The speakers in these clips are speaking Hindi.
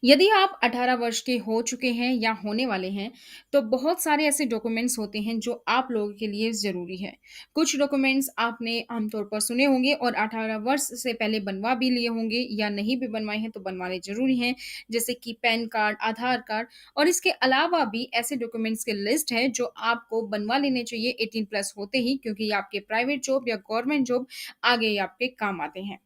यदि आप 18 वर्ष के हो चुके हैं या होने वाले हैं, तो बहुत सारे ऐसे डॉक्यूमेंट्स होते हैं जो आप लोगों के लिए ज़रूरी है। कुछ डॉक्यूमेंट्स आपने आमतौर पर सुने होंगे और 18 वर्ष से पहले बनवा भी लिए होंगे या नहीं भी बनवाए हैं तो बनवाने ज़रूरी हैं, जैसे कि पैन कार्ड, आधार कार्ड और इसके अलावा भी ऐसे डॉक्यूमेंट्स की लिस्ट है जो आपको बनवा लेने चाहिए 18 प्लस होते ही क्योंकि ये आपके प्राइवेट जॉब या गवर्नमेंट जॉब आगे आपके काम आते हैं।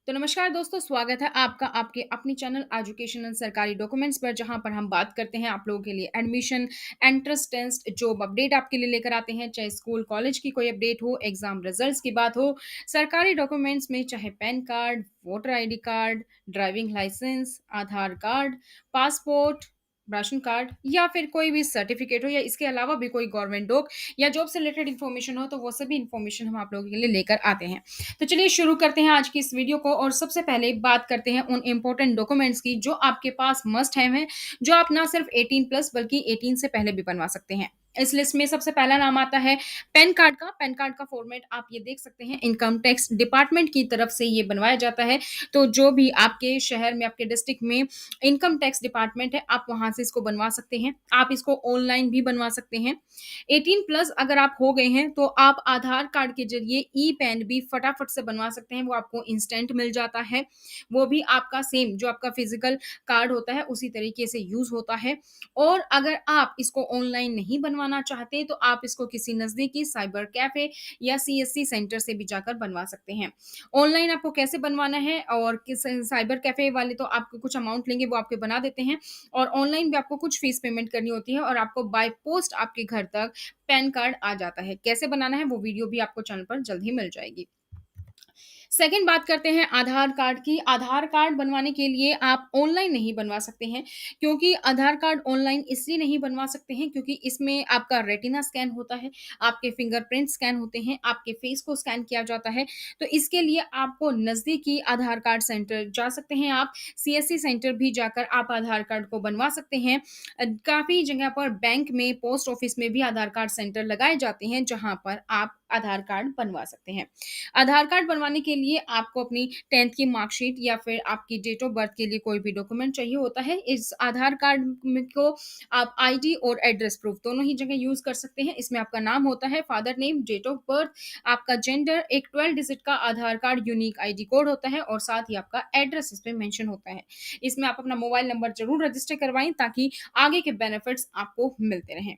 तो नमस्कार दोस्तों, स्वागत है आपका आपके अपनी चैनल एजुकेशन एंड सरकारी डॉक्यूमेंट्स पर जहां पर हम बात करते हैं आप लोगों के लिए admission, entrance test, job update आपके लिए लेकर आते हैं, चाहे स्कूल कॉलेज की कोई अपडेट हो, एग्जाम रिजल्ट्स की बात हो, सरकारी डॉक्यूमेंट्स में चाहे PAN card, voter ID card, driving licence, Aadhaar card, passport, ration card या फिर कोई भी सर्टिफिकेट हो या इसके अलावा भी कोई गवर्नमेंट डॉक या जॉब से रिलेटेड इन्फॉर्मेशन हो तो वो सभी इन्फॉर्मेशन हम आप लोगों के लिए लेकर आते हैं। तो चलिए शुरू करते हैं आज की इस वीडियो को और सबसे पहले बात करते हैं उन इम्पोर्टेंट डॉक्यूमेंट्स की जो आपके पास मस्ट हैव हैं, जो आप ना सिर्फ 18 प्लस बल्कि 18 से पहले भी बनवा सकते हैं। इस लिस्ट में सबसे पहला नाम आता है पैन कार्ड का। पैन कार्ड का फॉर्मेट आप ये देख सकते हैं, इनकम टैक्स डिपार्टमेंट की तरफ से ये बनवाया जाता है। तो जो भी आपके शहर में, आपके डिस्ट्रिक्ट में इनकम टैक्स डिपार्टमेंट है, आप वहां से इसको बनवा सकते हैं। आप इसको ऑनलाइन भी बनवा सकते हैं। 18 प्लस अगर आप हो गए हैं तो आप आधार कार्ड के जरिए ई पैन भी फटाफट से बनवा सकते हैं, वो आपको इंस्टेंट मिल जाता है। वो भी आपका सेम जो आपका फिजिकल कार्ड होता है उसी तरीके से यूज होता है। और अगर आप इसको ऑनलाइन नहीं बनवाना चाहते तो आप इसको किसी नजदीकी साइबर कैफे या सीएससी सेंटर से भी जाकर बनवा सकते हैं। ऑनलाइन आपको कैसे बनवाना है और किस साइबर कैफे वाले तो आपको कुछ अमाउंट लेंगे, वो आपके बना देते हैं। और ऑनलाइन भी आपको कुछ फीस पेमेंट करनी होती है और आपको बाय पोस्ट आपके घर तक पैन कार्ड आ जाता है। कैसे बनाना है वो वीडियो भी आपको चैनल पर जल्द ही मिल जाएगी। सेकंड बात करते हैं आधार कार्ड की। आधार कार्ड बनवाने के लिए आप ऑनलाइन नहीं बनवा सकते हैं, क्योंकि आधार कार्ड ऑनलाइन इसलिए नहीं बनवा सकते हैं क्योंकि इसमें आपका रेटिना स्कैन होता है, आपके फिंगरप्रिंट स्कैन होते हैं, आपके फेस को स्कैन किया जाता है। तो इसके लिए आपको नज़दीकी आधार कार्ड सेंटर जा सकते हैं आप, सीएससी सेंटर भी जाकर आप आधार कार्ड को बनवा सकते हैं। काफ़ी जगह पर बैंक में, पोस्ट ऑफिस में भी आधार कार्ड सेंटर लगाए जाते हैं, जहाँ पर आप आधार कार्ड बनवा सकते हैं। आधार कार्ड बनवाने के लिए आपको अपनी 10th की मार्कशीट या फिर आपकी डेट ऑफ बर्थ के लिए कोई भी डॉक्यूमेंट चाहिए होता है। इस आधार कार्ड को आप आईडी और एड्रेस प्रूफ दोनों ही जगह यूज कर सकते हैं। इसमें आपका नाम होता है, father name, date of birth, आपका जेंडर, एक 12 डिजिट का Aadhaar card unique ID code होता है और साथ ही आपका एड्रेस इस पे मेंशन होता है। इसमें आप अपना मोबाइल नंबर जरूर रजिस्टर करवाएं ताकि आगे के बेनिफिट्स आपको मिलते रहें।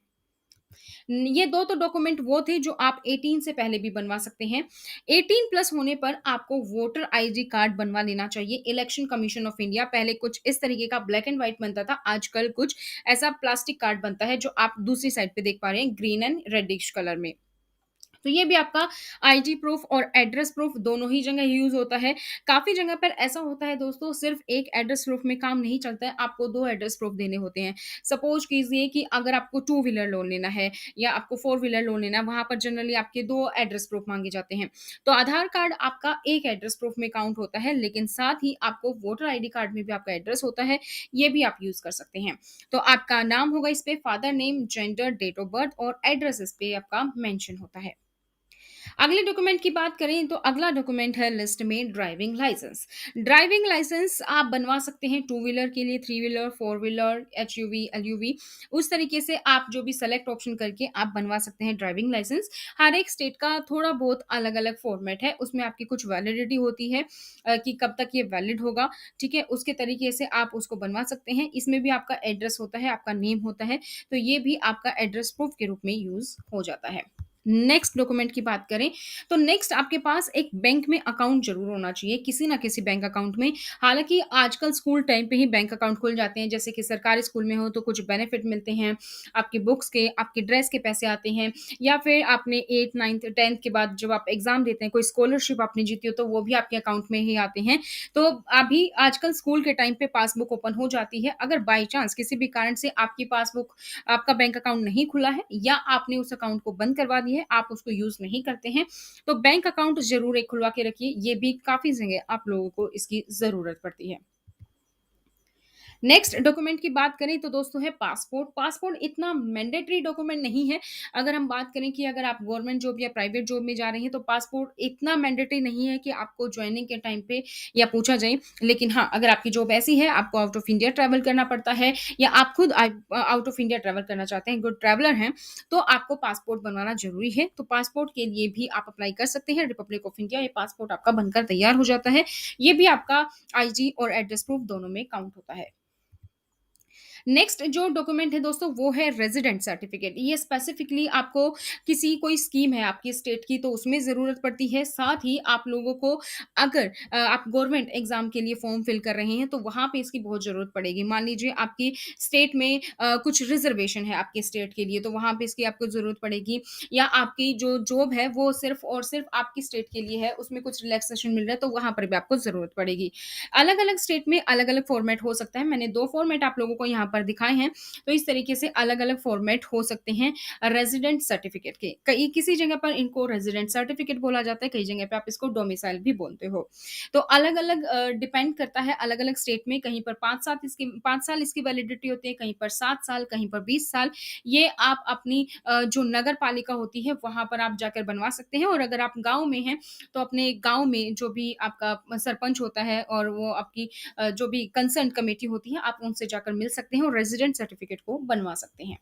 ये 2 तो डॉक्यूमेंट वो थे जो आप 18 से पहले भी बनवा सकते हैं। 18 प्लस होने पर आपको वोटर आईडी कार्ड बनवा लेना चाहिए। इलेक्शन कमीशन ऑफ इंडिया पहले कुछ इस तरीके का ब्लैक एंड व्हाइट बनता था, आजकल कुछ ऐसा प्लास्टिक कार्ड बनता है जो आप दूसरी साइड पे देख पा रहे हैं, ग्रीन एंड रेडिश कलर में। तो ये भी आपका आईडी प्रूफ और एड्रेस प्रूफ दोनों ही जगह यूज़ होता है। काफ़ी जगह पर ऐसा होता है दोस्तों, सिर्फ़ एक एड्रेस प्रूफ में काम नहीं चलता है, आपको 2 एड्रेस प्रूफ देने होते हैं। सपोज़ कीजिए कि अगर आपको टू व्हीलर लोन लेना है या आपको फोर व्हीलर लोन लेना है, वहाँ पर जनरली आपके 2 एड्रेस प्रूफ माँगे जाते हैं। तो आधार कार्ड आपका एक एड्रेस प्रूफ में काउंट होता है, लेकिन साथ ही आपको वोटर आईडी कार्ड में भी आपका एड्रेस होता है, ये भी आप यूज़ कर सकते हैं। तो आपका नाम होगा इस पे, father name, gender, date of birth और एड्रेस इस पे आपका मेंशन होता है। अगले डॉक्यूमेंट की बात करें तो अगला डॉक्यूमेंट है लिस्ट में ड्राइविंग लाइसेंस। ड्राइविंग लाइसेंस आप बनवा सकते हैं टू व्हीलर के लिए, three wheeler, four wheeler, एचयूवी, LUV, उस तरीके से आप जो भी सेलेक्ट ऑप्शन करके आप बनवा सकते हैं ड्राइविंग लाइसेंस। हर एक स्टेट का थोड़ा बहुत अलग अलग फॉर्मेट है, उसमें आपकी कुछ वैलिडिटी होती है कि कब तक ये वैलिड होगा। ठीक है, उसके तरीके से आप उसको बनवा सकते हैं। इसमें भी आपका एड्रेस होता है, आपका नेम होता है, तो ये भी आपका एड्रेस प्रूफ के रूप में यूज हो जाता है। नेक्स्ट डॉक्यूमेंट की बात करें तो नेक्स्ट आपके पास एक बैंक में अकाउंट जरूर होना चाहिए, किसी ना किसी बैंक अकाउंट में। हालांकि आजकल स्कूल टाइम पे ही बैंक अकाउंट खुल जाते हैं, जैसे कि सरकारी स्कूल में हो तो कुछ बेनिफिट मिलते हैं, आपकी बुक्स के, आपके ड्रेस के पैसे आते हैं, या फिर आपने 8 9th 10th के बाद जब आप एग्जाम देते हैं, कोई स्कॉलरशिप आपने जीती हो तो वो भी आपके अकाउंट में ही आते हैं। तो अभी आजकल स्कूल के टाइम पे पासबुक ओपन हो जाती है। अगर बाई चांस किसी भी कारण से आपकी पासबुक, आपका बैंक अकाउंट नहीं खुला है या आपने उस अकाउंट को बंद करवा दिया है, आप उसको यूज नहीं करते हैं, तो बैंक अकाउंट जरूर एक खुलवा के रखिए। ये भी काफी जगह आप लोगों को इसकी जरूरत पड़ती है। नेक्स्ट डॉक्यूमेंट की बात करें तो दोस्तों है पासपोर्ट। पासपोर्ट इतना मैंडेटरी डॉक्यूमेंट नहीं है। अगर हम बात करें कि अगर आप गवर्नमेंट जॉब या प्राइवेट जॉब में जा रहे हैं तो पासपोर्ट इतना मैंडेटरी नहीं है कि आपको ज्वाइनिंग के टाइम पे या पूछा जाए। लेकिन हाँ, अगर आपकी जॉब ऐसी है, आपको आउट ऑफ इंडिया ट्रैवल करना पड़ता है या आप खुद आउट ऑफ इंडिया ट्रैवल करना चाहते हैं, गुड ट्रैवलर हैं, तो आपको पासपोर्ट बनवाना ज़रूरी है। तो पासपोर्ट के लिए भी आप अप्लाई कर सकते हैं। रिपब्लिक ऑफ इंडिया ये पासपोर्ट आपका बनकर तैयार हो जाता है। ये भी आपका आईडी और एड्रेस प्रूफ दोनों में काउंट होता है। नेक्स्ट जो डॉक्यूमेंट है दोस्तों वो है रेजिडेंट सर्टिफिकेट। ये स्पेसिफिकली आपको किसी कोई स्कीम है आपकी स्टेट की तो उसमें ज़रूरत पड़ती है। साथ ही आप लोगों को अगर आप गवर्नमेंट एग्जाम के लिए फॉर्म फिल कर रहे हैं तो वहाँ पे इसकी बहुत ज़रूरत पड़ेगी। मान लीजिए आपकी स्टेट में कुछ रिजर्वेशन है आपके स्टेट के लिए तो वहाँ पे इसकी आपको ज़रूरत पड़ेगी। या आपकी जो जॉब है वो सिर्फ और सिर्फ आपकी स्टेट के लिए है, उसमें कुछ रिलैक्सेशन मिल रहा है तो वहाँ पर भी आपको ज़रूरत पड़ेगी। अलग-अलग स्टेट में अलग-अलग फॉर्मेट हो सकता है। मैंने 2 फॉर्मेट आप लोगों को यहाँ पर दिखाए हैं। तो इस तरीके से अलग-अलग फॉर्मेट हो सकते हैं रेज़िडेंट सर्टिफ़िकेट के। कई किसी जगह पर इनको रेज़िडेंट सर्टिफ़िकेट बोला जाता है, कई जगह पे आप इसको डोमिसाइल भी बोलते हो। तो अलग-अलग डिपेंड करता है अलग-अलग स्टेट में, कहीं पर 5 साल इसकी वैलिडिटी होती है, कहीं पर 7 साल, कहीं पर 20 साल। ये आप अपनी जो नगर पालिका होती है, वहाँ पर आप जाकर बनवा सकते हैं और अगर आप गाँव में हैं तो अपने गाँव में जो भी आपका सरपंच होता है और वो आपकी जो भी कंसर्न कमेटी होती है, आप उनसे जाकर मिल सकते हैं और रेज़िडेंट सर्टिफ़िकेट को बनवा सकते हैं।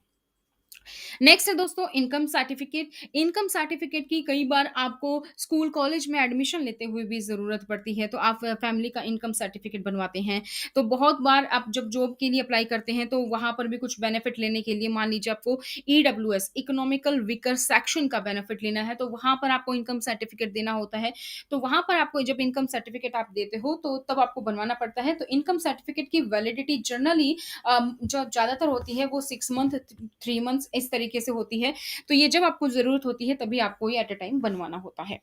नेक्स्ट है दोस्तों इनकम सर्टिफिकेट। इनकम सर्टिफिकेट की कई बार आपको स्कूल कॉलेज में एडमिशन लेते हुए भी ज़रूरत पड़ती है तो आप फैमिली का इनकम सर्टिफिकेट बनवाते हैं। तो बहुत बार आप जब जॉब के लिए अप्लाई करते हैं तो वहाँ पर भी कुछ बेनिफिट लेने के लिए मान लीजिए आपको ईडब्ल्यूएस इकोनॉमिकल वीकर सेक्शन का बेनिफिट लेना है तो वहाँ पर आपको इनकम सर्टिफिकेट देना होता है। तो वहाँ पर आपको जब इनकम सर्टिफिकेट आप देते हो तो तब आपको बनवाना पड़ता है। तो इनकम सर्टिफिकेट की वैलिडिटी जनरली जो ज़्यादातर होती है वो 6 मंथ, 3 मंथ्स इस तरीके से होती है। तो ये जब आपको ज़रूरत होती है तभी आपको ये एट अ टाइम बनवाना होता है।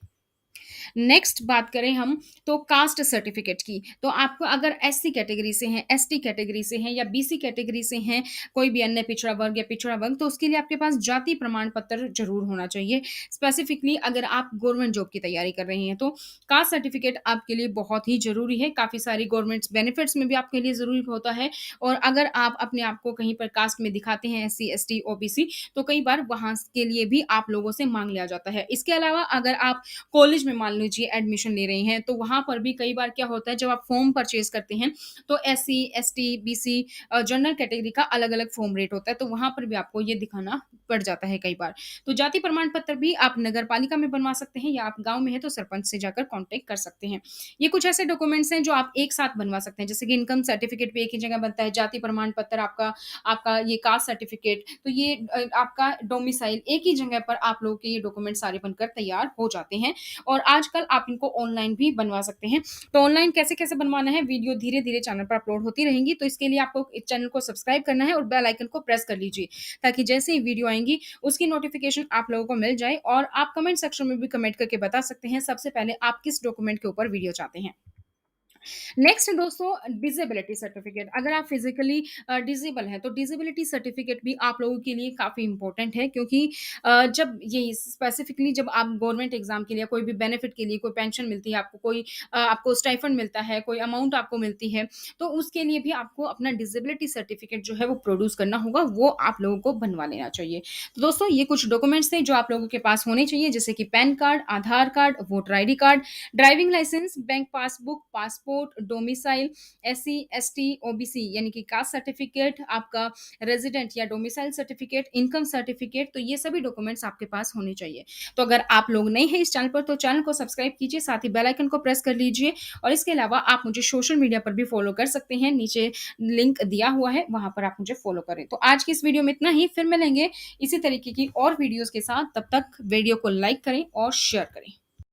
नेक्स्ट बात करें हम तो कास्ट सर्टिफिकेट की, तो आपको अगर एससी कैटेगरी से हैं, एसटी कैटेगरी से हैं या बीसी कैटेगरी से हैं, कोई भी अन्य पिछड़ा वर्ग या पिछड़ा वर्ग, तो उसके लिए आपके पास जाति प्रमाण पत्र ज़रूर होना चाहिए। स्पेसिफिकली अगर आप गवर्नमेंट जॉब की तैयारी कर रहे हैं, तो कास्ट सर्टिफिकेट आपके लिए बहुत ही ज़रूरी है। काफ़ी सारी गवर्नमेंट्स बेनिफिट्स में भी आपके लिए ज़रूरी होता है और अगर आप अपने आप को कहीं पर कास्ट में दिखाते हैं एससी, एसटी, ओबीसी, तो कई बार वहाँ के लिए भी आप लोगों से माँग लिया जाता है। इसके अलावा अगर आप कॉलेज में मान लीजिए एडमिशन ले रहे हैं तो वहाँ पर भी कई बार क्या होता है जब आप फॉर्म परचेज करते हैं तो SC, ST, BC general category का अलग-अलग फॉर्म रेट होता है तो वहाँ पर भी आपको ये दिखाना पड़ जाता है कई बार। तो जाति प्रमाण पत्र भी आप नगर पालिका में बनवा सकते हैं या आप गाँव में हैं तो सरपंच से जाकर कॉन्टैक्ट कर सकते हैं। ये कुछ ऐसे डॉक्यूमेंट्स हैं जो आप एक साथ बनवा सकते हैं जैसे कि इनकम सर्टिफिकेट भी एक ही जगह बनता है, जाति प्रमाण पत्र आपका आपका ये कास्ट सर्टिफिकेट तो ये आपका डोमिसाइल एक ही जगह पर आप लोगों के ये डॉक्यूमेंट सारे बनकर तैयार हो जाते हैं। और आजकल आप इनको ऑनलाइन भी बनवा सकते हैं। तो ऑनलाइन कैसे-कैसे बनवाना है वीडियो धीरे-धीरे चैनल पर अपलोड होती रहेंगी। तो इसके लिए आपको इस चैनल को सब्सक्राइब करना है और बेल आइकन को प्रेस कर लीजिए ताकि जैसे ही वीडियो आएँगी उसकी नोटिफ़िकेशन आप लोगों को मिल जाए और आप कमेंट सेक्शन में भी कमेंट करके बता सकते हैं सबसे पहले आप किस डॉक्यूमेंट के ऊपर वीडियो चाहते हैं। नेक्स्ट दोस्तों डिसेबिलिटी सर्टिफिकेट। अगर आप फिजिकली डिसेबल हैं तो डिसेबिलिटी सर्टिफिकेट भी आप लोगों के लिए काफ़ी इंपॉर्टेंट है क्योंकि जब ये स्पेसिफिकली जब आप गवर्नमेंट एग्जाम के लिए कोई भी बेनिफिट के लिए कोई पेंशन मिलती है आपको कोई आपको स्टाइफंड मिलता है कोई अमाउंट आपको मिलती है तो उसके लिए भी आपको अपना डिसेबिलिटी सर्टिफिकेट जो है वो प्रोड्यूस करना होगा वो आप लोगों को बनवा लेना चाहिए। तो दोस्तों ये कुछ डॉक्यूमेंट्स थे जो आप लोगों के पास होने चाहिए जैसे कि PAN card, Aadhaar card, voter ID card, driving licence, bank passbook, passport, domicile, SC, ST, OBC यानी कि कास्ट सर्टिफिकेट, आपका रेजिडेंट या डोमिसाइल सर्टिफिकेट, इनकम सर्टिफिकेट, तो ये सभी डॉक्यूमेंट्स आपके पास होने चाहिए। तो अगर आप लोग नए हैं इस चैनल पर तो चैनल को सब्सक्राइब कीजिए, साथ ही बेल आइकन को प्रेस कर लीजिए और इसके अलावा आप मुझे सोशल मीडिया पर भी फॉलो कर सकते हैं। नीचे लिंक दिया हुआ है, वहाँ पर आप मुझे फॉलो करें। तो आज की इस वीडियो में इतना ही, फिर मिलेंगे इसी तरीके की और वीडियोज़ के साथ। तब तक वीडियो को लाइक करें और शेयर करें।